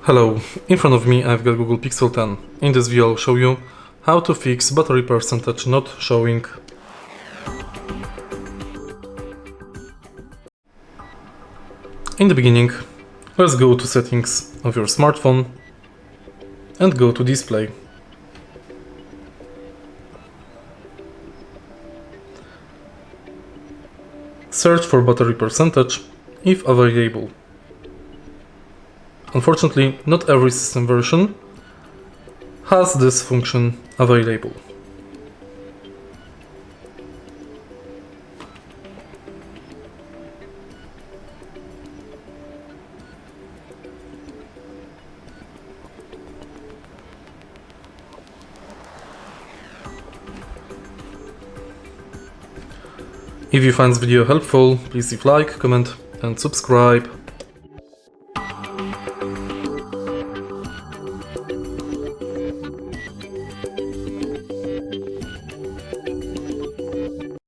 Hello, in front of me I've got Google Pixel 10. In this video I'll show you how to fix battery percentage not showing. In the beginning, let's go to settings of your smartphone and go to display. Search for battery percentage if available. Unfortunately, not every system version has this function available. If you find this video helpful, please leave like, comment and subscribe.